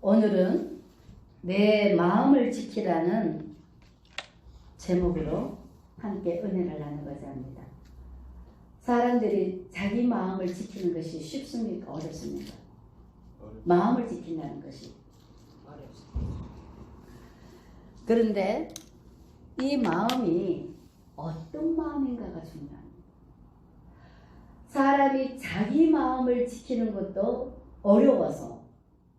오늘은 내 마음을 지키라는 제목으로 함께 은혜를 나누고자 합니다. 사람들이 자기 마음을 지키는 것이 쉽습니까? 어렵습니까? 마음을 지킨다는 것이 어렵습니다. 그런데 이 마음이 어떤 마음인가가 중요합니다. 사람이 자기 마음을 지키는 것도 어려워서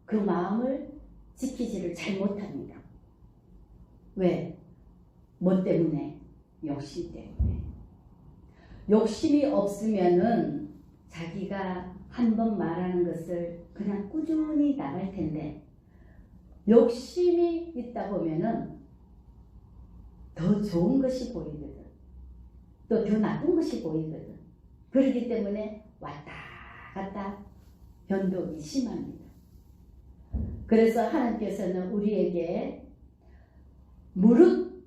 그 마음을 지키지를 잘 못합니다. 왜? 뭐 때문에? 욕심 때문에. 욕심이 없으면은 자기가 한번 말하는 것을 그냥 꾸준히 나갈 텐데, 욕심이 있다 보면은 더 좋은 것이 보이거든. 또 더 나쁜 것이 보이거든. 그렇기 때문에 왔다 갔다 변동이 심합니다. 그래서 하나님께서는 우리에게 무릇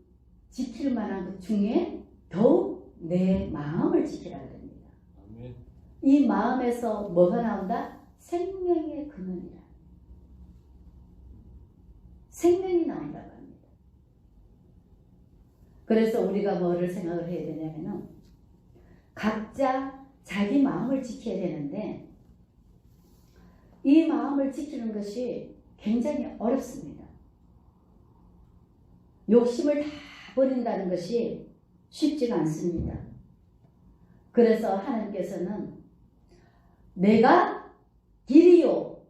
지킬 만한 것 중에 더욱 내 마음을 지키라 그럽니다. 아멘. 이 마음에서 뭐가 나온다? 생명의 근원이라. 생명이 나온다고 합니다. 그래서 우리가 뭐를 생각을 해야 되냐면은 각자 자기 마음을 지켜야 되는데, 이 마음을 지키는 것이 굉장히 어렵습니다. 욕심을 다 버린다는 것이 쉽지가 않습니다. 그래서 하나님께서는 내가 길이요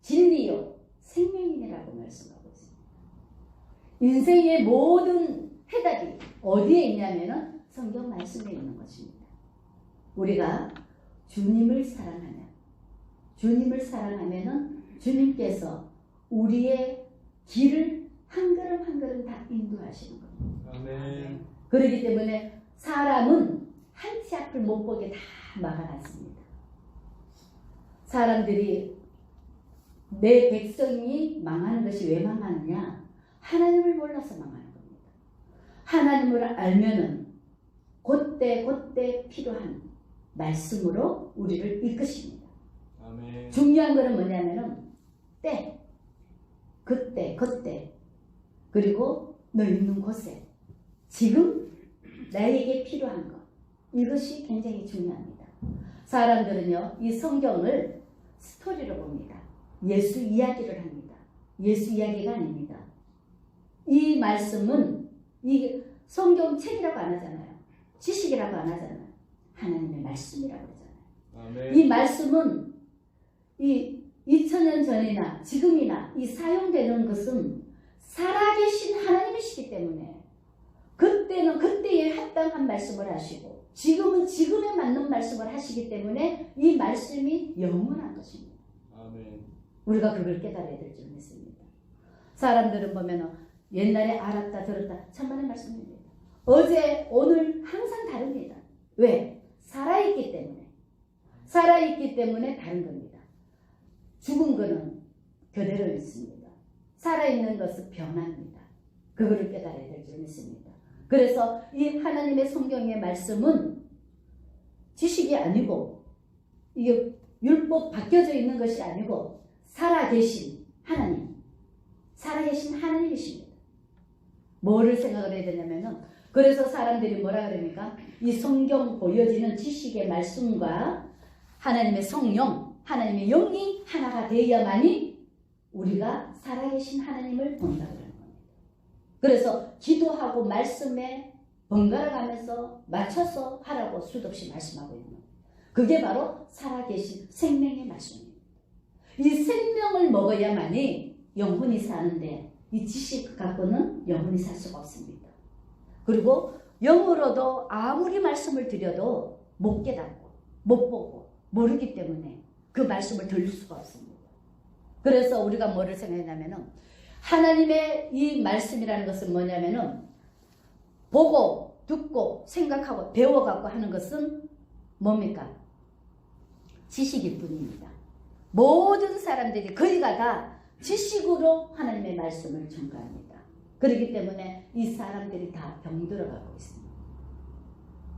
진리요 생명이라고 말씀하고 있습니다. 인생의 모든 해답이 어디에 있냐면은 성경 말씀에 있는 것입니다. 우리가 주님을 사랑하면은 주님께서 우리의 길을 한 걸음 한 걸음 다 인도하시는 겁니다. 아멘. 그렇기 때문에 사람은 한 치 앞을 못 보게 다 막아놨습니다. 사람들이 내 백성이 망하는 것이 왜 망하느냐? 하나님을 몰라서 망하는 겁니다. 하나님을 알면은 그때 필요한 말씀으로 우리를 이끄십니다. 아멘. 중요한 것은 뭐냐면은 때, 그때 그리고 너 있는 곳에 지금 나에게 필요한 것, 이것이 굉장히 중요합니다. 사람들은요 이 성경을 스토리로 봅니다. 예수 이야기를 합니다. 예수 이야기가 아닙니다. 이 말씀은 이 성경책이라고 안 하잖아요. 지식이라고 안 하잖아요. 하나님의 말씀이라고 하잖아요. 아멘. 이 말씀은 이 2000년 전이나 지금이나 이 사용되는 것은 살아계신 하나님이시기 때문에 그때는 그때에 합당한 말씀을 하시고 지금은 지금에 맞는 말씀을 하시기 때문에 이 말씀이 영원한 것입니다. 아멘. 우리가 그걸 깨달아야 될 줄 믿습니다. 사람들은 보면 옛날에 알았다 들었다 천만의 말씀입니다. 어제 오늘 항상 다릅니다. 왜? 살아있기 때문에 다른 겁니다. 죽은 거는 그대로 있습니다. 살아있는 것은 변합니다. 그거를 깨달아야 될 줄 믿습니다. 그래서 이 하나님의 성경의 말씀은 지식이 아니고 이게 율법 바뀌어져 있는 것이 아니고 살아계신 하나님이십니다. 뭐를 생각을 해야 되냐면은, 그래서 사람들이 뭐라 그럽니까? 이 성경 보여지는 지식의 말씀과 하나님의 성령, 하나님의 영이 하나가 되어야만이 우리가 살아계신 하나님을 본다고 하는 겁니다. 그래서 기도하고 말씀에 번갈아 가면서 맞춰서 하라고 수도 없이 말씀하고 있는 겁니다. 그게 바로 살아계신 생명의 말씀입니다. 이 생명을 먹어야만이 영혼이 사는데 이 지식 갖고는 영혼이 살 수가 없습니다. 그리고 영으로도 아무리 말씀을 드려도 못 깨닫고 못 보고 모르기 때문에 그 말씀을 들을 수가 없습니다. 그래서 우리가 뭐를 생각했냐면은 하나님의 이 말씀이라는 것은 뭐냐면은 보고 듣고 생각하고 배워갖고 하는 것은 뭡니까? 지식일 뿐입니다. 모든 사람들이 거의가 다 지식으로 하나님의 말씀을 전가합니다. 그렇기 때문에 이 사람들이 다 병들어가고 있습니다.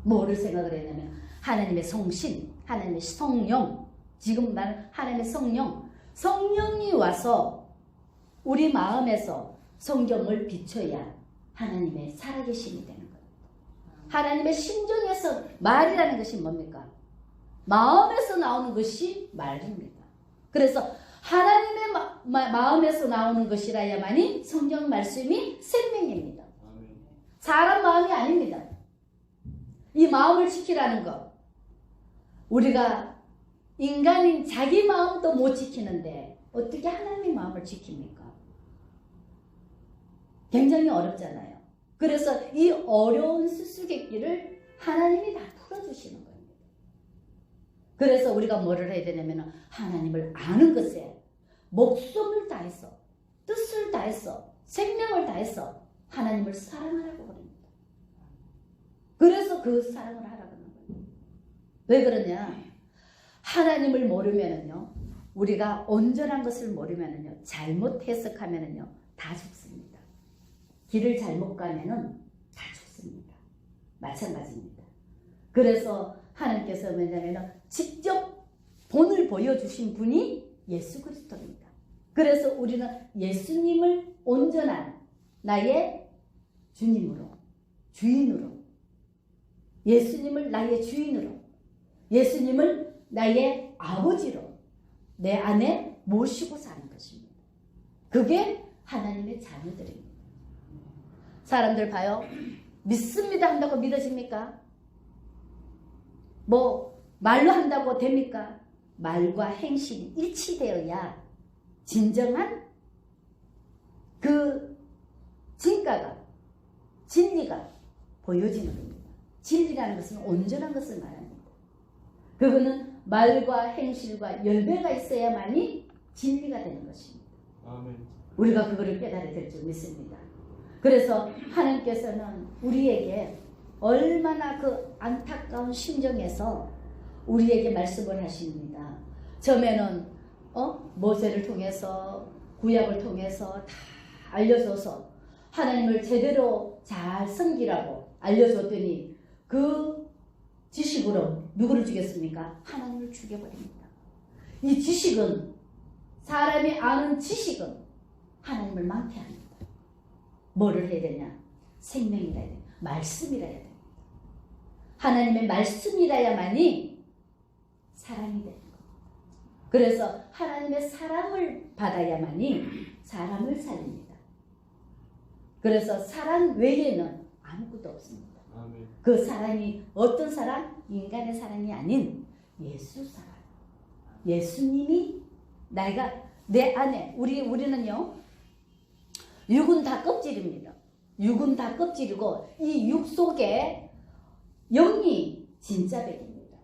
뭐를 생각을 했냐면 하나님의 성신, 하나님의 성령, 지금 말하는 하나님의 성령이 와서 우리 마음에서 성경을 비춰야 하나님의 살아계심이 되는 거예요. 하나님의 심정에서 말이라는 것이 뭡니까? 마음에서 나오는 것이 말입니다. 그래서 하나님의 마음에서 나오는 것이라야만이 성경 말씀이 생명입니다. 사람 마음이 아닙니다. 이 마음을 지키라는 것. 우리가 인간인 자기 마음도 못 지키는데 어떻게 하나님의 마음을 지킵니까? 굉장히 어렵잖아요. 그래서 이 어려운 수수께끼를 하나님이 다 풀어주시는 겁니다. 그래서 우리가 뭐를 해야 되냐면 하나님을 아는 것에 목숨을 다해서 뜻을 다해서 생명을 다해서 하나님을 사랑하라고 그럽니다. 그래서 그 사랑을 하라고 하는 거예요. 왜 그러냐? 하나님을 모르면은요, 우리가 온전한 것을 모르면은요, 잘못 해석하면은요, 다 죽습니다. 길을 잘못 가면은 다 죽습니다. 마찬가지입니다. 그래서 하나님께서 뭐냐면은 직접 본을 보여주신 분이 예수 그리스도입니다. 그래서 우리는 예수님을 온전한 나의 주님으로, 주인으로, 예수님을 나의 주인으로, 예수님을 나의 아버지로 내 안에 모시고 사는 것입니다. 그게 하나님의 자녀들입니다. 사람들 봐요. 믿습니다 한다고 믿어집니까? 뭐 말로 한다고 됩니까? 말과 행실이 일치되어야 진정한 그 진가가, 진리가 보여지는 겁니다. 진리라는 것은 온전한 것을 말합니다. 그거는 말과 행실과 열매가 있어야만이 진리가 되는 것입니다. 아멘. 우리가 그거를 깨달아야 될 줄 믿습니다. 그래서 하나님께서는 우리에게 얼마나 그 안타까운 심정에서 우리에게 말씀을 하십니다. 처음에는 모세를 통해서 구약을 통해서 다 알려줘서 하나님을 제대로 잘 섬기라고 알려줬더니 그 지식으로 누구를 죽였습니까? 하나님을 죽여버립니다. 이 지식은, 사람이 아는 지식은 하나님을 망태합니다. 뭐를 해야 되냐? 생명이라 해야 돼. 말씀이라 해야 돼. 하나님의 말씀이라야만이 사랑이 되는 겁니다. 그래서 하나님의 사랑을 받아야만이 사람을 살립니다. 그래서 사랑 외에는 아무것도 없습니다. 아멘. 그 사랑이 어떤 사랑? 인간의 사랑이 아닌 예수 사랑. 예수님이 내 안에 우리는요, 육은 다 껍질입니다. 육은 다 껍질이고 이 육 속에 영이 진짜 백입니다.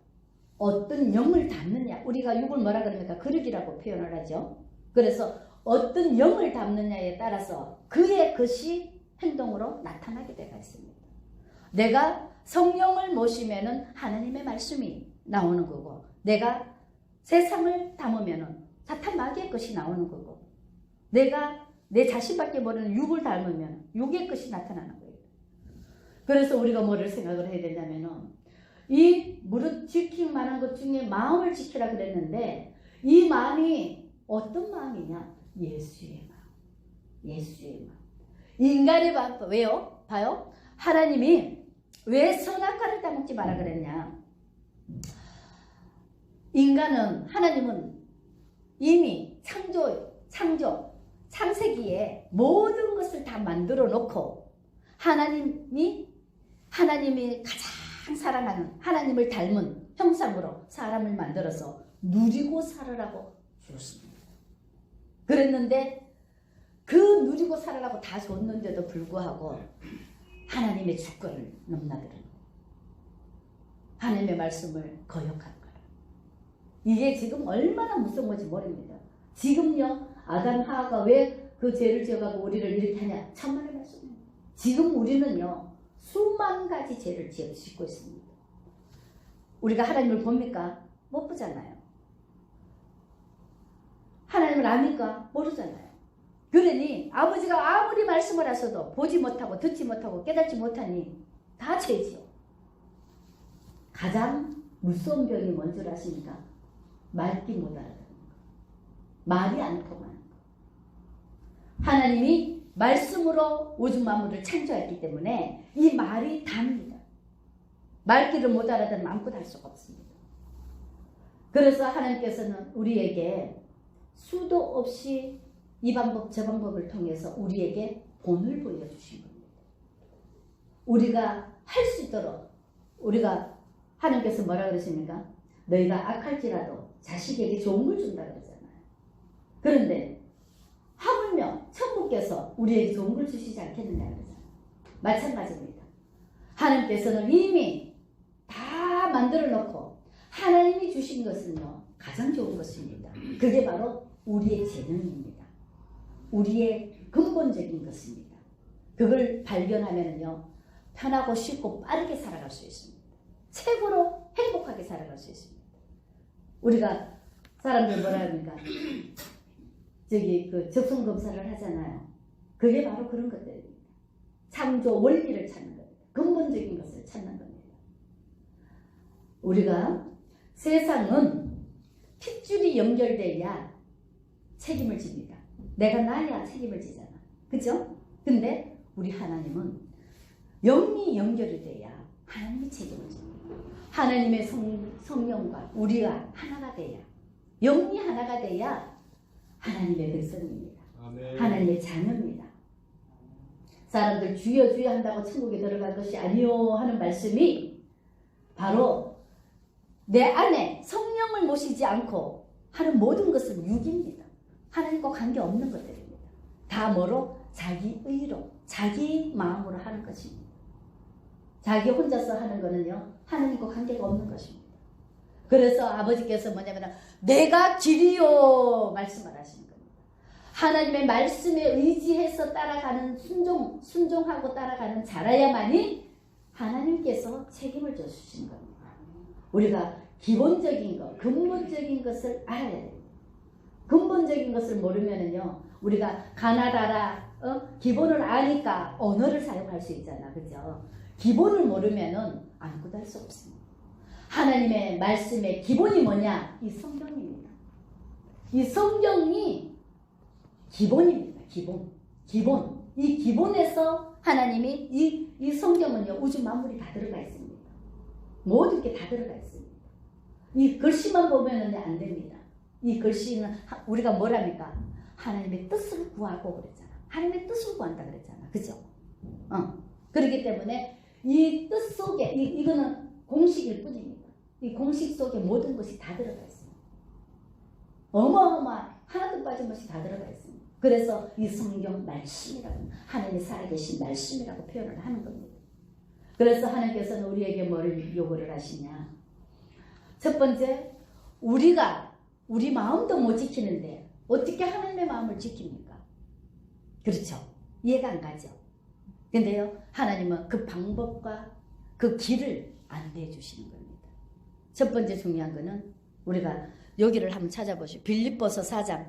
어떤 영을 담느냐, 우리가 육을 뭐라 그럽니까? 그릇이라고 표현을 하죠. 그래서 어떤 영을 담느냐에 따라서 그의 것이 행동으로 나타나게 되어 있습니다. 내가 성령을 모시면은 하나님의 말씀이 나오는 거고, 내가 세상을 담으면은 사탄 마귀의 것이 나오는 거고, 내가 내 자신밖에 모르는 육을 닮으면 육의 것이 나타나는 거예요. 그래서 우리가 뭐를 생각을 해야 되냐면은 이 무릇 지킬 만한 것 중에 마음을 지키라 그랬는데 이 마음이 어떤 마음이냐? 예수의 마음. 예수의 마음. 인간의 마음. 왜요? 봐요. 하나님이 왜 선악과를 따먹지 마라 그랬냐? 하나님은 이미 창세기에 모든 것을 다 만들어 놓고 하나님이 가장 사랑하는 하나님을 닮은 형상으로 사람을 만들어서 누리고 살으라고 주었습니다. 그랬는데 그 누리고 살으라고 다 줬는데도 불구하고 하나님의 주권을 넘나드는 거예요. 하나님의 말씀을 거역한 거예요. 이게 지금 얼마나 무서운 건지 모릅니다. 지금요, 아담 하와가 왜 그 죄를 지어가고 우리를 이렇게 하냐? 천만의 말씀입니다. 지금 우리는요, 수만 가지 죄를 짓고 있습니다. 우리가 하나님을 봅니까? 못 보잖아요. 하나님을 압니까? 모르잖아요. 그러니 아버지가 아무리 말씀을 하셔도 보지 못하고 듣지 못하고 깨닫지 못하니 다 죄지요. 가장 무서운 병이 뭔 줄 아십니까? 말귀 못 알아듣는 거. 말이 안 통하는 거. 하나님이 말씀으로 우주 만물을 창조했기 때문에 이 말이 답니다. 말귀를 못 알아듣는 아무것도 할 수가 없습니다. 그래서 하나님께서는 우리에게 수도 없이 이 방법 저 방법을 통해서 우리에게 본을 보여주신 겁니다. 우리가 할 수 있도록 우리가 하나님께서 뭐라 그러십니까? 너희가 악할지라도 자식에게 좋은 걸 준다 그러잖아요. 그런데 하물며 천국께서 우리에게 좋은 걸 주시지 않겠느냐 그러잖아요. 마찬가지입니다. 하나님께서는 이미 다 만들어 놓고 하나님이 주신 것은요 가장 좋은 것입니다. 그게 바로 우리의 재능입니다. 우리의 근본적인 것입니다. 그걸 발견하면요 편하고 쉽고 빠르게 살아갈 수 있습니다. 최고로 행복하게 살아갈 수 있습니다. 우리가 사람들 뭐라 합니까? 저기 그 적성 검사를 하잖아요. 그게 바로 그런 것들입니다. 창조 원리를 찾는 겁니다. 근본적인 것을 찾는 겁니다. 우리가 세상은 핏줄이 연결돼야 책임을 집니다. 내가 나야 책임을 지잖아. 그죠? 근데 우리 하나님은 영이 연결이 돼야 하나님이 책임을 집니다. 하나님의 성령과 우리가 하나가 돼야 영이 하나가 돼야 하나님의 백성입니다. 아멘. 하나님의 자녀입니다. 사람들 주여 주여 한다고 천국에 들어갈 것이 아니요 하는 말씀이 바로 내 안에 성령을 모시지 않고 하는 모든 것은 육입니다. 하나님과 관계없는 것들입니다. 다 뭐로? 자기 의로 자기 마음으로 하는 것입니다. 자기 혼자서 하는 거는요 하나님과 관계가 없는 것입니다. 그래서 아버지께서 뭐냐면 내가 길이요 말씀을 하시는 겁니다. 하나님의 말씀에 의지해서 따라가는 순종하고 따라가는 자라야만이 하나님께서 책임을 져주시는 겁니다. 우리가 기본적인 것, 근본적인 것을 알아야 됩니다. 근본적인 것을 모르면은요 우리가 가나다라 기본을 아니까 언어를 사용할 수 있잖아. 그죠? 기본을 모르면은 아무것도 할 수 없습니다. 하나님의 말씀의 기본이 뭐냐? 이 성경입니다. 이 성경이 기본입니다. 기본. 이 기본에서 하나님이 이 성경은요 우주 만물이 다 들어가 있습니다. 모든 게 다 들어가 있습니다. 이 글씨만 보면은 안 됩니다. 이 글씨는 우리가 뭐랍니까? 하나님의 뜻을 구하고 그랬잖아. 하나님의 뜻을 구한다 그랬잖아. 그죠? 그렇기 때문에 이 뜻 속에 이거는 공식일 뿐입니다. 이 공식 속에 모든 것이 다 들어가 있습니다. 어마어마한 하나도 빠짐없이 다 들어가 있습니다. 그래서 이 성경 말씀이라고 하나님이 살아계신 말씀이라고 표현을 하는 겁니다. 그래서 하나님께서는 우리에게 뭐를 요구를 하시냐? 첫 번째, 우리가 우리 마음도 못 지키는데 어떻게 하나님의 마음을 지킵니까? 그렇죠? 이해가 안 가죠? 근데요 하나님은 그 방법과 그 길을 안내해 주시는 겁니다. 첫 번째 중요한 거는 우리가 여기를 한번 찾아보시죠. 빌립보서 4장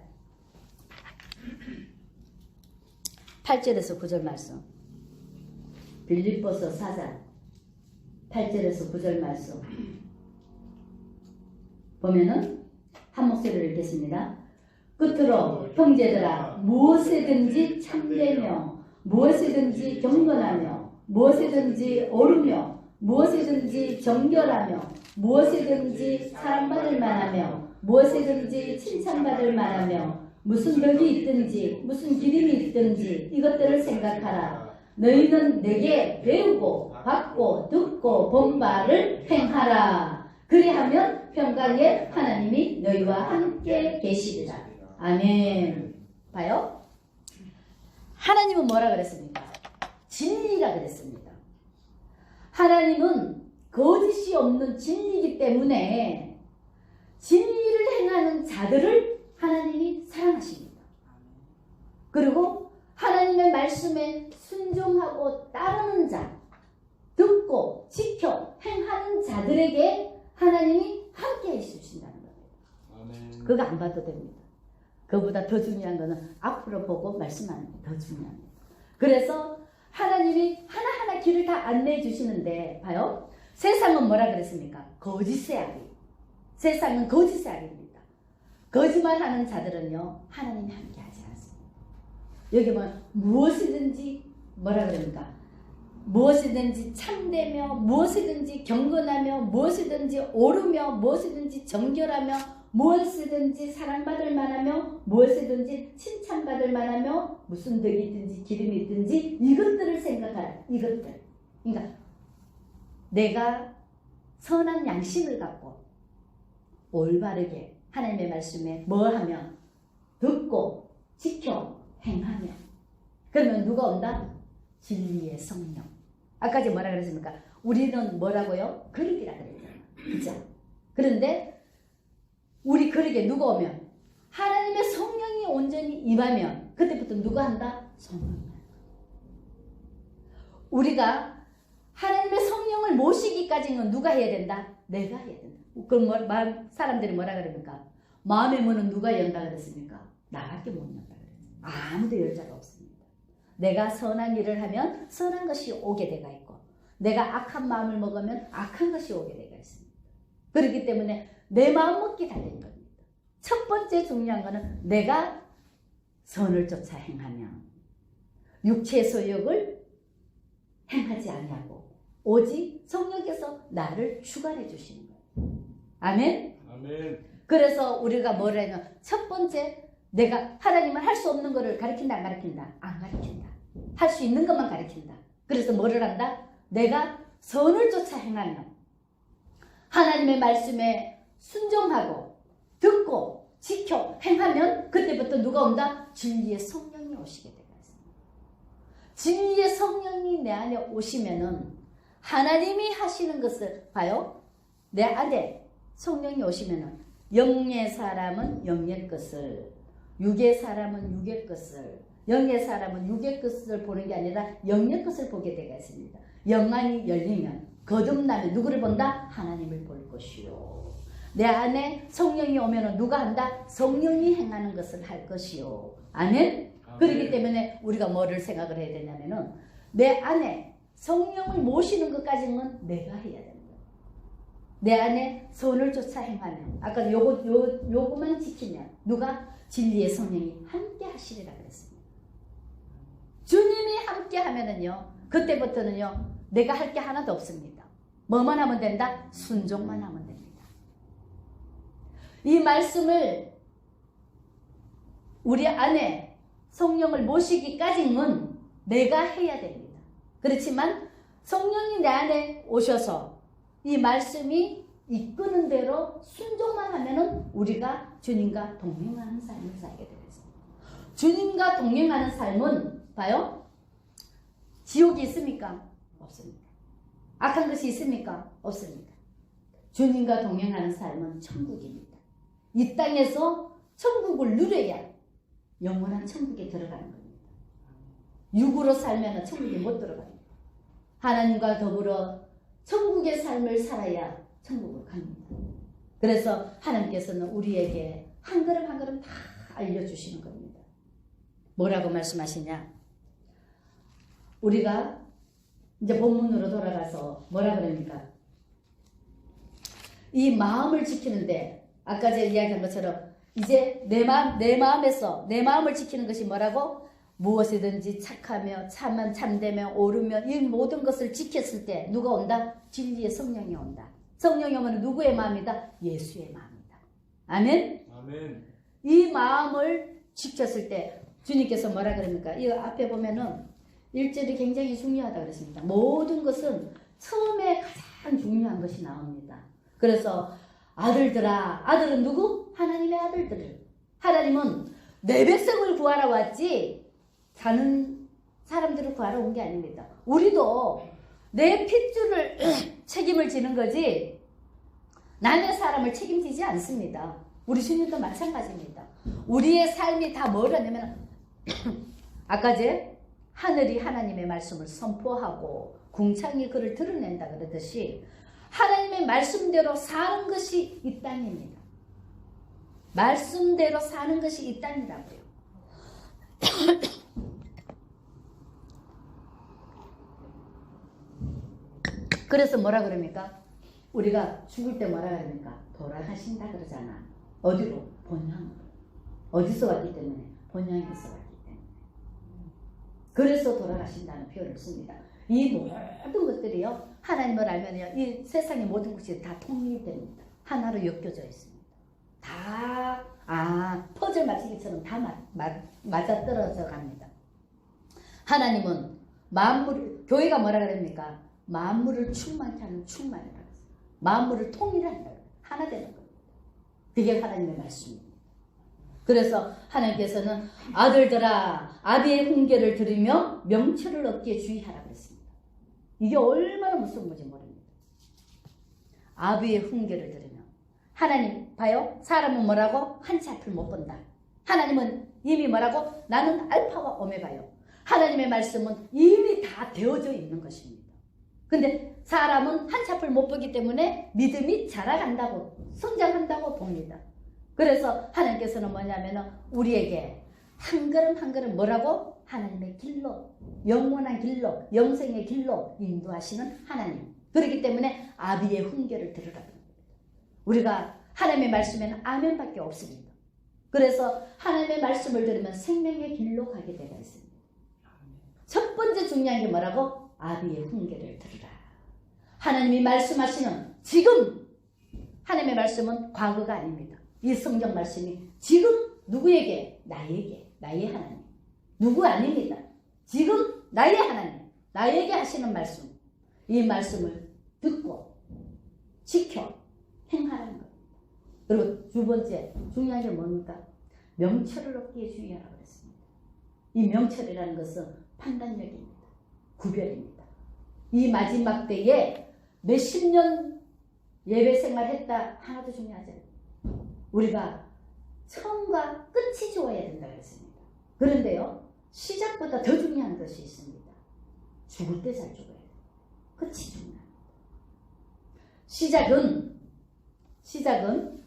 8절에서 9절 말씀. 빌립보서 4장 8절에서 9절 말씀 보면은 한 목소리를 읽겠습니다. 끝으로 형제들아 무엇이든지 참되며 무엇이든지 경건하며 무엇이든지 옳으며 무엇이든지 정결하며 무엇이든지 사랑받을 만하며 무엇이든지 칭찬받을 만하며 무슨 덕이 있든지 무슨 기림이 있든지 이것들을 생각하라. 너희는 내게 배우고 받고 듣고 본 바를 행하라. 그리하면 평강의 하나님이 너희와 함께 계시리라. 아멘. 봐요. 하나님은 뭐라 그랬습니까? 진리라 그랬습니다. 하나님은 거짓이 없는 진리이기 때문에 진리를 행하는 자들을 하나님이 사랑하십니다. 그리고 하나님의 말씀에 순종하고 따르는 자, 듣고 지켜 행하는 자들에게 하나님이 함께 해주신다는 겁니다. 그거 안 봐도 됩니다. 그보다 더 중요한 거는 앞으로 보고 말씀하는 게 더 중요합니다. 그래서 하나님이 하나하나 길을 다 안내해 주시는데 봐요. 세상은 뭐라 그랬습니까? 거짓의 악이. 세상은 거짓의 악입니다. 거짓말하는 자들은요 하나님이 함께 하지 않습니다. 여기 뭐 무엇이든지 뭐라 그럽니까? 무엇이든지 참되며 무엇이든지 경건하며 무엇이든지 옳으며 무엇이든지 정결하며 무엇이든지 사랑받을 만하며 무엇이든지 칭찬받을 만하며 무슨 덕이 있든지 기름이 있든지 이것들을 생각하라. 이것들. 그러니까 내가 선한 양심을 갖고 올바르게 하나님의 말씀에 뭐 하면 듣고 지켜 행하며 그러면 누가 온다? 진리의 성령. 아까 제가 뭐라 그랬습니까? 우리는 뭐라고요? 그릇이라 그랬잖아요. 그죠? 그런데 우리 그릇에 누가 오면 하나님의 성령이 온전히 임하면 그때부터 누가 한다? 성령이. 우리가 하나님의 성령을 모시기까지는 누가 해야 된다? 내가 해야 된다. 그럼 사람들이 뭐라 그럽니까? 마음의 문은 누가 연다 그랬습니까? 나밖에 못 연다 그랬어요. 아무도 열 자가 없습니다. 내가 선한 일을 하면 선한 것이 오게 되가 있고 내가 악한 마음을 먹으면 악한 것이 오게 되가 있습니다. 그렇기 때문에 내 마음 먹기 달린 겁니다. 첫 번째 중요한 것은 내가 선을 쫓아 행하면 육체의 소욕을 행하지 아니하고 오직 성령께서 나를 주관해 주시는 거예요. 아멘? 아멘. 그래서 우리가 뭐라면 첫 번째 내가 하나님은 할 수 없는 것을 가르친다 안 가르친다? 안 가르친다. 할 수 있는 것만 가르친다. 그래서 뭐를 한다? 내가 선을 쫓아 행하면 하나님의 말씀에 순종하고 듣고 지켜 행하면 그때부터 누가 온다? 진리의 성령이 오시게 되겠습니다. 진리의 성령이 내 안에 오시면은 하나님이 하시는 것을 봐요. 내 안에 성령이 오시면은 영의 사람은 영의 것을 육의 사람은 육의 것을 영의 사람은 육의 것을 보는 게 아니라 영의 것을 보게 되겠습니다. 영안이 열리면 거듭나면 누구를 본다? 하나님을 볼 것이요. 내 안에 성령이 오면 누가 한다? 성령이 행하는 것을 할 것이요. 아멘? 그렇기 때문에 우리가 뭐를 생각을 해야 되냐면은 내 안에 성령을 모시는 것까지는 내가 해야 된다. 내 안에 선을 쫓아 행하면 아까 요거만 지키면 누가? 진리의 성령이 함께 하시리라 그랬습니다. 주님이 함께 하면은요 그때부터는요 내가 할 게 하나도 없습니다. 뭐만 하면 된다? 순종만 하면 됩니다. 이 말씀을 우리 안에 성령을 모시기까지는 내가 해야 됩니다. 그렇지만 성령이 내 안에 오셔서 이 말씀이 이끄는 대로 순종만 하면은 우리가 주님과 동행하는 삶을 살게 되겠습니다. 주님과 동행하는 삶은 봐요. 지옥이 있습니까? 없습니다. 악한 것이 있습니까? 없습니다. 주님과 동행하는 삶은 천국입니다. 이 땅에서 천국을 누려야 영원한 천국에 들어가는 겁니다. 육으로 살면 천국에 못 들어갑니다. 하나님과 더불어 천국의 삶을 살아야 천국을 갑니다. 그래서 하나님께서는 우리에게 한 걸음 한 걸음 다 알려주시는 겁니다. 뭐라고 말씀하시냐? 우리가 이제 본문으로 돌아가서 뭐라 그럽니까? 이 마음을 지키는데 아까 제가 이야기한 것처럼 이제 내 마음에서 내 마음을 지키는 것이 뭐라고? 무엇이든지 착하며 참되며 옳으며 이 모든 것을 지켰을 때 누가 온다? 진리의 성령이 온다. 성령이 오면 누구의 마음이다? 예수의 마음이다. 아멘? 아멘. 이 마음을 지켰을 때 주님께서 뭐라 그럽니까? 이 앞에 보면은 1절이 굉장히 중요하다 그랬습니다. 모든 것은 처음에 가장 중요한 것이 나옵니다. 그래서 아들들아, 아들은 누구? 하나님의 아들들. 하나님은 내 백성을 구하러 왔지 다른 사람들을 구하러 온 게 아닙니다. 우리도 내 핏줄을 책임을 지는 거지 남의 사람을 책임지지 않습니다. 우리 주님도 마찬가지입니다. 우리의 삶이 다 뭐라냐면 아까 제 하늘이 하나님의 말씀을 선포하고 궁창이 그를 드러낸다 그러듯이 하나님의 말씀대로 사는 것이 이 땅입니다. 말씀대로 사는 것이 이 땅이라고요. 그래서 뭐라 그럽니까? 우리가 죽을 때 뭐라 그럽니까? 돌아가신다 그러잖아. 어디로? 본향으로. 어디서 왔기 때문에? 본향에서 왔기 때문에. 그래서 돌아가신다는 표현을 씁니다. 이 모든 것들이요, 하나님을 알면요, 이 세상의 모든 것이 다 통일이 됩니다. 하나로 엮여져 있습니다. 다, 퍼즐 맞추기처럼 다 맞아떨어져 갑니다. 하나님은 교회가 뭐라 그럽니까? 만물을 충만케 하는 충만이라고 했어요. 만물을 통일한다. 하나 되는 겁니다. 그게 하나님의 말씀입니다. 그래서 하나님께서는 아들들아 아비의 훈계를 들으며 명철을 얻기에 주의하라고 했습니다. 이게 얼마나 무서운 건지 모릅니다. 아비의 훈계를 들으며 하나님 봐요. 사람은 뭐라고? 한치 앞을 못 본다. 하나님은 이미 뭐라고? 나는 알파와 오메가요. 하나님의 말씀은 이미 다 되어져 있는 것입니다. 근데 사람은 한치 앞을 못 보기 때문에 믿음이 자라간다고 성장한다고 봅니다. 그래서 하나님께서는 뭐냐면은 우리에게 한 걸음 한 걸음 뭐라고? 하나님의 길로, 영원한 길로, 영생의 길로 인도하시는 하나님. 그렇기 때문에 아비의 훈계를 들으라고 합니다. 우리가 하나님의 말씀에는 아멘밖에 없습니다. 그래서 하나님의 말씀을 들으면 생명의 길로 가게 되어 있습니다. 첫 번째 중요한 게 뭐라고? 아비의 훈계를 들으라. 하나님이 말씀하시는 지금 하나님의 말씀은 과거가 아닙니다. 이 성경 말씀이 지금 누구에게? 나에게, 나의 하나님. 누구 아닙니다. 지금 나의 하나님, 나에게 하시는 말씀. 이 말씀을 듣고 지켜 행하라는 겁니다. 그리고 두 번째 중요한 게 뭡니까? 명철을 얻기에 주의하라고 했습니다. 이 명철이라는 것은 판단력입니다. 구별입니다. 이 마지막 때에 몇십 년 예배 생활했다 하나도 중요하지 않아요. 우리가 처음과 끝이 좋아야 된다고 했습니다. 그런데요, 시작보다 더 중요한 것이 있습니다. 죽을 때 잘 죽어야 돼요. 끝이 중요합니다. 시작은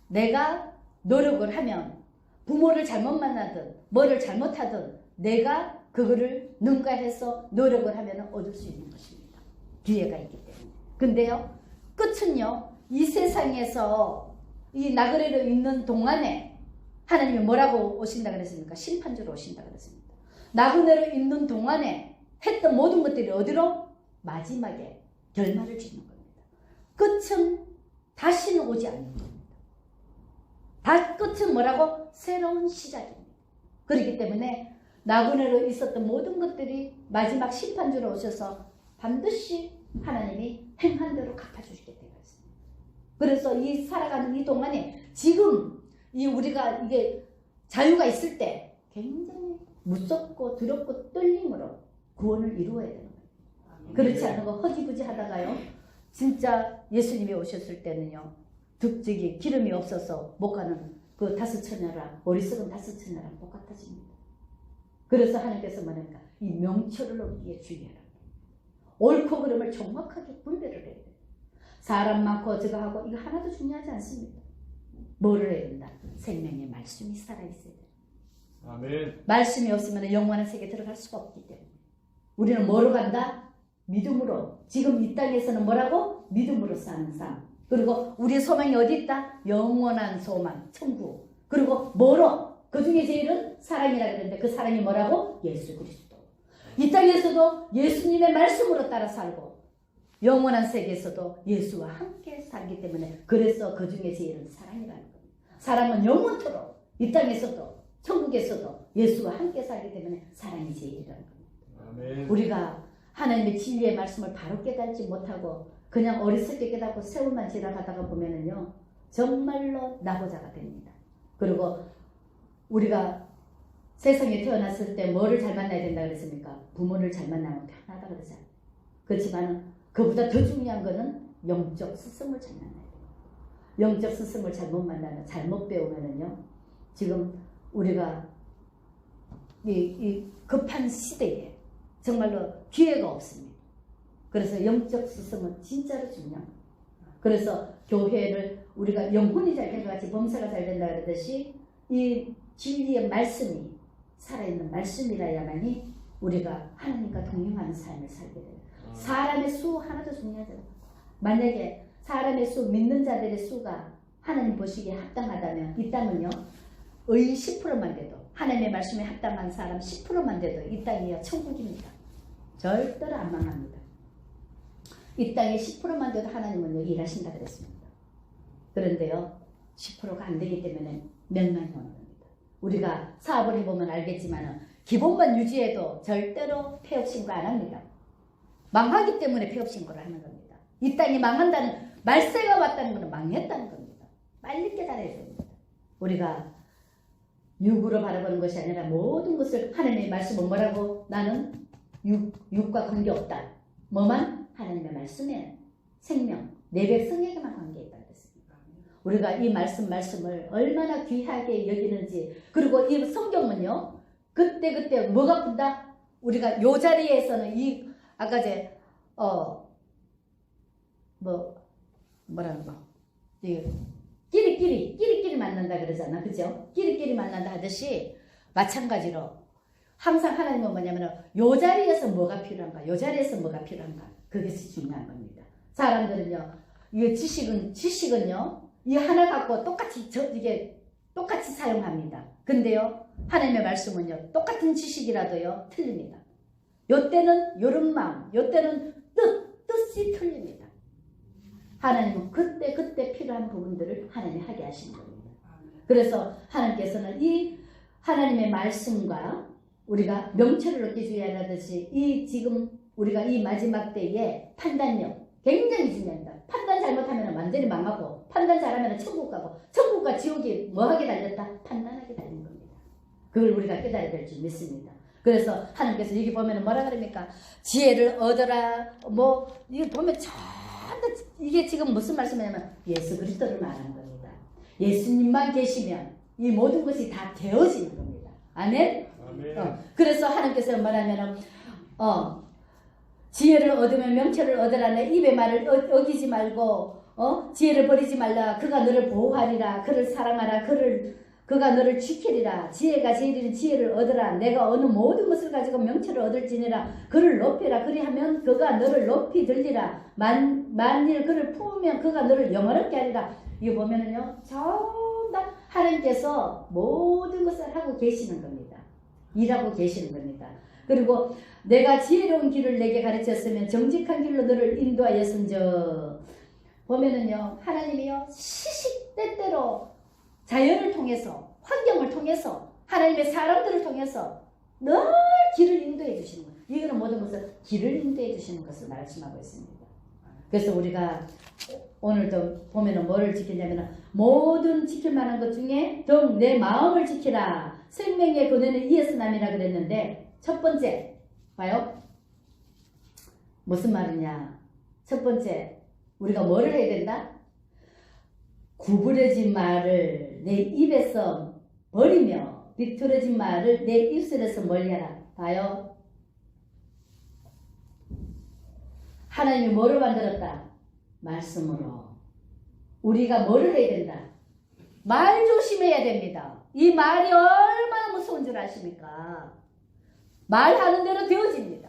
내가 노력을 하면 부모를 잘못 만나든 뭐를 잘못하든 내가 그거를 능가해서 노력을 하면 얻을 수 있는 것입니다. 기회가 있기 때문에. 근데요, 끝은요, 이 세상에서 이 나그네로 있는 동안에 하나님이 뭐라고 오신다 그랬습니까? 심판주로 오신다 그랬습니다. 나그네로 있는 동안에 했던 모든 것들이 어디로? 마지막에 결말을 짓는 겁니다. 끝은 다시는 오지 않는 겁니다. 끝은 뭐라고? 새로운 시작입니다. 그렇기 때문에 나그네로 있었던 모든 것들이 마지막 심판주로 오셔서 반드시 하나님이 행한 대로 갚아주시게 되어 있습니다. 그래서 이 살아가는 이 동안에 지금 우리가 이게 자유가 있을 때 굉장히 무섭고 두렵고 떨림으로 구원을 이루어야 되는 거예요. 그렇지 않은 거 허지부지 하다가요, 진짜 예수님이 오셨을 때는요, 득적이 기름이 없어서 못 가는 그 다섯처녀랑 어리석은 다섯처녀랑 똑같아집니다. 그래서 하나님께서 말합니다. 이 명철을 얻기에 주의하라. 옳고 그름을 정확하게 분별을 해야 돼요. 사람 많고 저거 하고 이거 하나도 중요하지 않습니다. 뭐를 해야 된다? 생명의 말씀이 살아있어야 돼요. 아멘. 말씀이 없으면 영원한 세계에 들어갈 수가 없기 때문에 우리는 뭐로 간다? 믿음으로. 지금 이 땅에서는 뭐라고? 믿음으로 사는 삶. 그리고 우리의 소망이 어디 있다? 영원한 소망, 천국. 그리고 뭐로? 그 중에 제일은 사랑이라 그랬는데 그 사랑이 뭐라고? 예수 그리스도. 이 땅에서도 예수님의 말씀으로 따라 살고 영원한 세계에서도 예수와 함께 살기 때문에 그래서 그 중에 제일은 사랑이라는 겁니다. 사람은 영원토록 이 땅에서도 천국에서도 예수와 함께 살기 때문에 사랑이 제일이라는 겁니다. 아멘. 우리가 하나님의 진리의 말씀을 바로 깨닫지 못하고 그냥 어리석게 깨닫고 세월만 지나가다가 보면은요, 정말로 나고자가 됩니다. 그리고 우리가 세상에 태어났을 때 뭐를 잘 만나야 된다 그랬습니까? 부모를 잘 만나면 편하다 그러잖아요. 그렇지만 그보다 더 중요한 거는 영적 스승을 잘 만나야 돼요. 영적 스승을 잘못 만나면, 잘못 배우면은요, 지금 우리가 이 급한 시대에 정말로 기회가 없습니다. 그래서 영적 스승은 진짜로 중요합니다. 그래서 교회를 우리가 영혼이 잘 된 것 같이 범사가 잘 된다 그러듯이 이 진리의 말씀이 살아있는 말씀이라야만이 우리가 하나님과 동행하는 삶을 살게 돼요. 사람의 수 하나도 중요하지 않아요. 만약에 사람의 수, 믿는 자들의 수가 하나님 보시기에 합당하다면 이 땅은요, 10%만 돼도 하나님의 말씀에 합당한 사람 10%만 돼도 이 땅이요 천국입니다. 절대로 안 망합니다. 이 땅에 10%만 돼도 하나님은 일하신다 그랬습니다. 그런데요 10%가 안 되기 때문에 멸망이 오는 겁니다. 우리가 사업을 해보면 알겠지만 기본만 유지해도 절대로 폐업신고 안 합니다. 망하기 때문에 폐업신고를 하는 겁니다. 이 땅이 망한다는 말세가 왔다는 것은 망했다는 겁니다. 빨리 깨달아야 됩니다. 우리가 육으로 바라보는 것이 아니라 모든 것을 하나님의 말씀은 뭐라고? 나는 육과 관계없다. 뭐만? 하나님의 말씀에 생명, 내 백성에게만 관계있다 그랬습니다. 우리가 이 말씀을 얼마나 귀하게 여기는지, 그리고 이 성경은요 그때 뭐가 푼다? 우리가 요 자리에서는 이 아까 이제 뭐라는 거? 끼리끼리 만난다 그러잖아. 그죠? 끼리끼리 만난다 하듯이 마찬가지로 항상 하나님은 뭐냐면 요 자리에서 뭐가 필요한가? 요 자리에서 뭐가 필요한가? 그것이 중요한 겁니다. 사람들은요. 이 지식은요. 이 하나 갖고 똑같이 사용합니다. 근데요. 하나님의 말씀은요. 똑같은 지식이라도요. 틀립니다. 요 때는 요런 마음, 요 때는 뜻이 틀립니다. 하나님은 그때 필요한 부분들을 하나님이 하게 하시는 겁니다. 그래서 하나님께서는 이 하나님의 말씀과 우리가 명철을 얻기 위하듯이 이 지금 우리가 이 마지막 때에 판단력 굉장히 중요합니다. 판단 잘못하면 완전히 망하고 판단 잘하면 천국 가고 천국과 지옥이 뭐하게 달렸다? 판단하게 달린 겁니다. 그걸 우리가 깨달아야 될 줄 믿습니다. 그래서 하나님께서 여기 보면 뭐라 그럽니까? 지혜를 얻어라. 이게 보면 이게 지금 무슨 말씀이냐면 예수 그리스도를 말하는 겁니다. 예수님만 계시면 이 모든 것이 다 되어지는 겁니다. 아멘? 그래서 하나님께서 말하면 지혜를 얻으면 명철을 얻으라. 내 입의 말을 어기지 말고 지혜를 버리지 말라. 그가 너를 보호하리라. 그를 사랑하라. 그가 너를 지키리라. 지혜가 제일인 지혜를 얻으라. 내가 어느 모든 것을 가지고 명철을 얻을지니라. 그를 높이라. 그리하면 그가 너를 높이 들리라. 만일 그를 품으면 그가 너를 영원롭게 하리라. 이거 보면은요 정말 하나님께서 모든 것을 하고 계시는 겁니다. 일하고 계시는 겁니다. 그리고 내가 지혜로운 길을 내게 가르쳤으면 정직한 길로 너를 인도하였은저. 보면은요 하나님이요 시시때때로 자연을 통해서 환경을 통해서 하나님의 사람들을 통해서 늘 길을 인도해 주시는 거예요. 이거는 모든 것을 길을 인도해 주시는 것을 말씀하고 있습니다. 그래서 우리가 오늘도 보면은 뭐를 지키냐면 모든 지킬 만한 것 중에 더욱 내 마음을 지키라. 생명의 근원은 이에서 남이라 그랬는데 첫 번째 봐요. 무슨 말이냐? 첫 번째 우리가 뭐를 해야 된다? 구부러진 말을 내 입에서 버리며 비틀어진 말을 내 입술에서 멀리하라. 봐요. 하나님이 뭐를 만들었다? 말씀으로. 우리가 뭐를 해야 된다? 말 조심해야 됩니다. 이 말이 얼마나 무서운 줄 아십니까? 말하는 대로 되어집니다.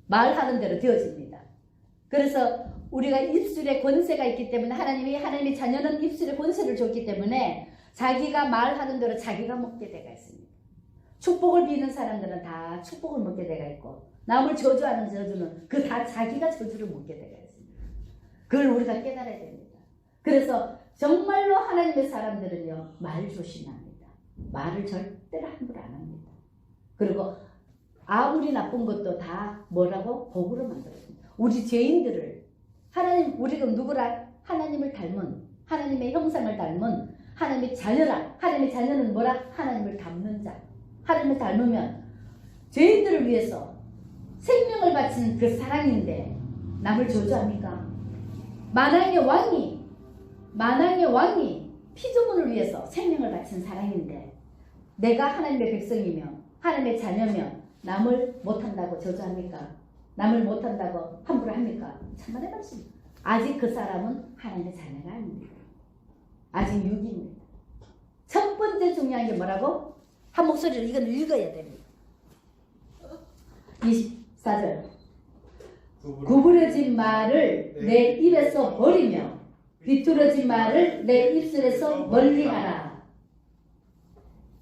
말하는 대로 되어집니다. 그래서 우리가 입술에 권세가 있기 때문에 하나님의 자녀는 입술에 권세를 줬기 때문에 자기가 말하는 대로 자기가 먹게 되가 있습니다. 축복을 비는 사람들은 다 축복을 먹게 되가 있고 남을 저주하는 저주는 그 다 자기가 저주를 먹게 되가 있습니다. 그걸 우리가 깨달아야 됩니다. 그래서 정말로 하나님의 사람들은요 말 조심합니다. 말을 절대로 함부로 안 합니다. 그리고 아무리 나쁜 것도 다 뭐라고? 복으로 만들어줍니다. 우리 죄인들을 우리가 누구라? 하나님을 닮은 하나님의 형상을 닮은 하나님의 자녀라. 하나님의 자녀는 뭐라? 하나님을 닮는 자. 하나님을 닮으면 죄인들을 위해서 생명을 바치는 그 사랑인데 남을 저주합니까? 만왕의 왕이 피조물을 위해서 생명을 바친 사랑인데 내가 하나님의 백성이며 하나님의 자녀며 남을 못한다고 저주합니까? 남을 못한다고 함부로 합니까? 참말의 말씀. 아직 그 사람은 하나님의 자녀가 아닙니다. 아직 육입니다. 첫 번째 중요한 게 뭐라고? 한 목소리로 이건 읽어야 됩니다. 24절. 구부러진 말을 내 입에서 버리며 비뚤어진 말을 내 입술에서 멀리하라.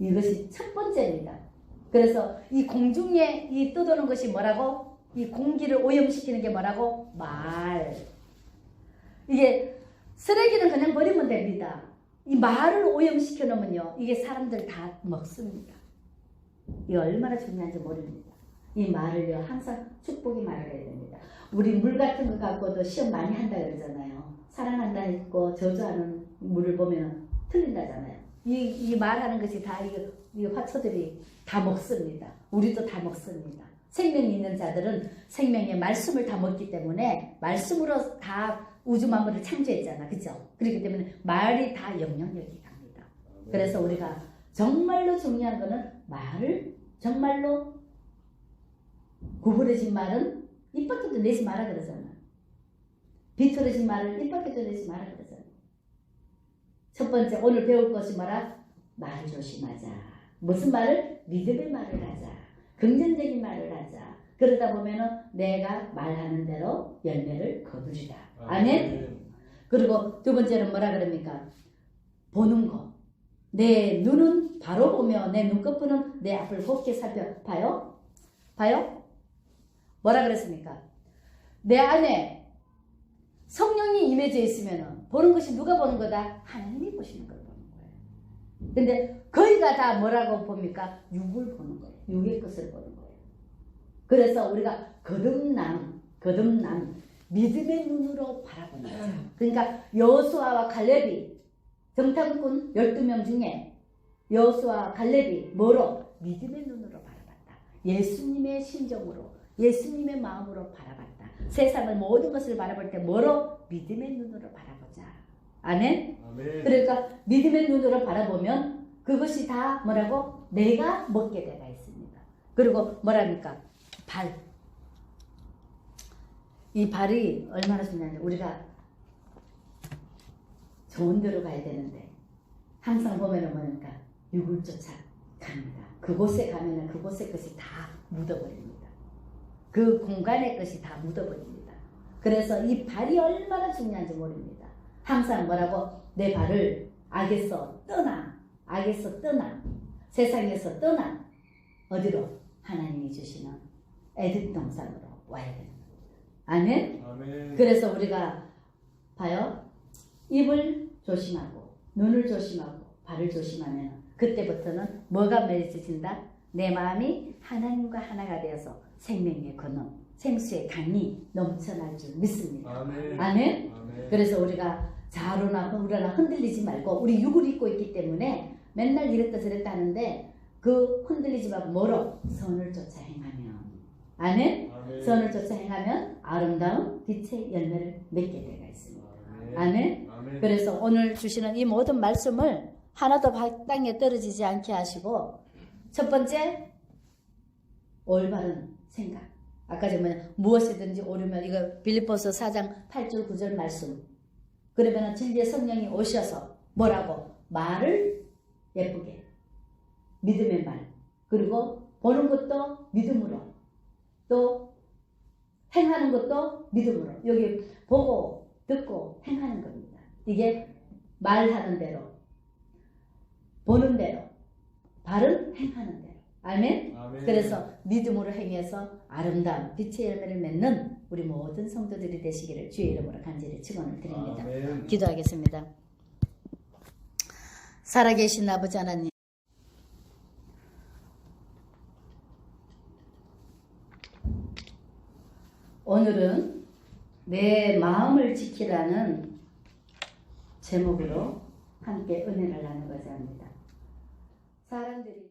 이것이 첫 번째입니다. 그래서 이 공중에 이 떠도는 것이 뭐라고? 이 공기를 오염시키는 게 뭐라고? 말. 이게 쓰레기는 그냥 버리면 됩니다. 이 말을 오염시켜 놓으면요, 이게 사람들 다 먹습니다. 이게 얼마나 중요한지 모릅니다. 이 말을요, 항상 축복이 말을 해야 됩니다. 우리 물 같은 거 갖고도 시험 많이 한다 그러잖아요. 사랑한다 했고 저주하는 물을 보면 틀린다잖아요. 이 말하는 것이 다 이 화초들이 다 먹습니다. 우리도 다 먹습니다. 생명이 있는 자들은 생명의 말씀을 다 먹기 때문에 말씀으로 다 우주 만물을 창조했잖아. 그죠? 그렇기 때문에 말이 다 영향력이 갑니다. 그래서 우리가 정말로 중요한 거는 말을 정말로 구부러진 말은 입 밖에도 내지 마라 그러잖아. 비틀어진 말을 입 밖에도 내지 마라 그러잖아. 첫 번째 오늘 배울 것이 뭐라? 말을 조심하자. 무슨 말을? 믿음의 말을 하자. 긍정적인 말을 하자. 그러다 보면은 내가 말하는 대로 열매를 거두리라. 아멘. 그리고 두 번째는 뭐라 그럽니까? 보는 거. 내 눈은 바로 보며 내 눈꺼풀은 내 앞을 곱게 살펴봐요. 봐요? 뭐라 그랬습니까? 내 안에 성령이 임해져 있으면 보는 것이 누가 보는 거다? 하나님이 보시는 걸 보는 거예요. 근데 거의가 다 뭐라고 봅니까? 육을 보는 거예요. 육의 것을 보는 거예요. 그래서 우리가 거듭남 믿음의 눈으로 바라보는 거죠. 그러니까 여호수아와 갈렙이 정탐꾼 12명 중에 여호수아와 갈렙이 뭐로? 믿음의 눈으로 바라봤다. 예수님의 심정으로 예수님의 마음으로 바라봤다. 세상을 모든 것을 바라볼 때 뭐로? 믿음의 눈으로 바라보자. 아멘? 아멘. 그러니까 믿음의 눈으로 바라보면 그것이 다 뭐라고? 내가 먹게 되가 있습니다. 그리고 뭐랍니까? 발. 이 발이 얼마나 중요한지 우리가 좋은 데로 가야 되는데 항상 보면은 뭐니까 육을 쫓아 갑니다. 그곳에 가면은 그곳의 것이 다 묻어버립니다. 그 공간의 것이 다 묻어버립니다. 그래서 이 발이 얼마나 중요한지 모릅니다. 항상 뭐라고? 내 발을 악에서 떠나 세상에서 떠나 어디로? 하나님이 주시는 에덴 동산으로 와야 되는 겁니다. 아멘? 아멘. 그래서 우리가 봐요. 입을 조심하고 눈을 조심하고 발을 조심하면 그때부터는 뭐가 맺어진다? 내 마음이 하나님과 하나가 되어서 생명의 근원, 생수의 강이 넘쳐날 줄 믿습니다. 아멘. 아멘? 아멘. 그래서 우리가 좌로나 우로나 흔들리지 말고 우리 육을 입고 있기 때문에 맨날 이랬다 저랬다 하는데 그 흔들리지 말고 뭐로? 선을 쫓아 행하면. 아멘? 아멘. 선을 쫓아 행하면 아름다운 빛의 열매를 맺게 되어 있습니다. 아멘. 아멘? 아멘. 그래서 오늘 주시는 이 모든 말씀을 하나도 땅에 떨어지지 않게 하시고 첫 번째 올바른 생각. 아까 전에 무엇이든지 오르면 이거 빌립보서 4장 8절 9절 말씀. 그러면 천지의 성령이 오셔서 뭐라고? 말을 예쁘게 믿음의 말 그리고 보는 것도 믿음으로 또 행하는 것도 믿음으로 여기 보고 듣고 행하는 겁니다. 이게 말하는 대로 보는 대로 발은 행하는 대로 아멘? 아멘. 그래서 믿음으로 행해서 아름다운 빛의 열매를 맺는 우리 모든 성도들이 되시기를 주의 이름으로 간절히 축원을 드립니다. 아멘. 기도하겠습니다. 살아계신 아버지 하나님, 오늘은 내 마음을 지키라는 제목으로 함께 은혜를 나누고자 합니다. 사람들이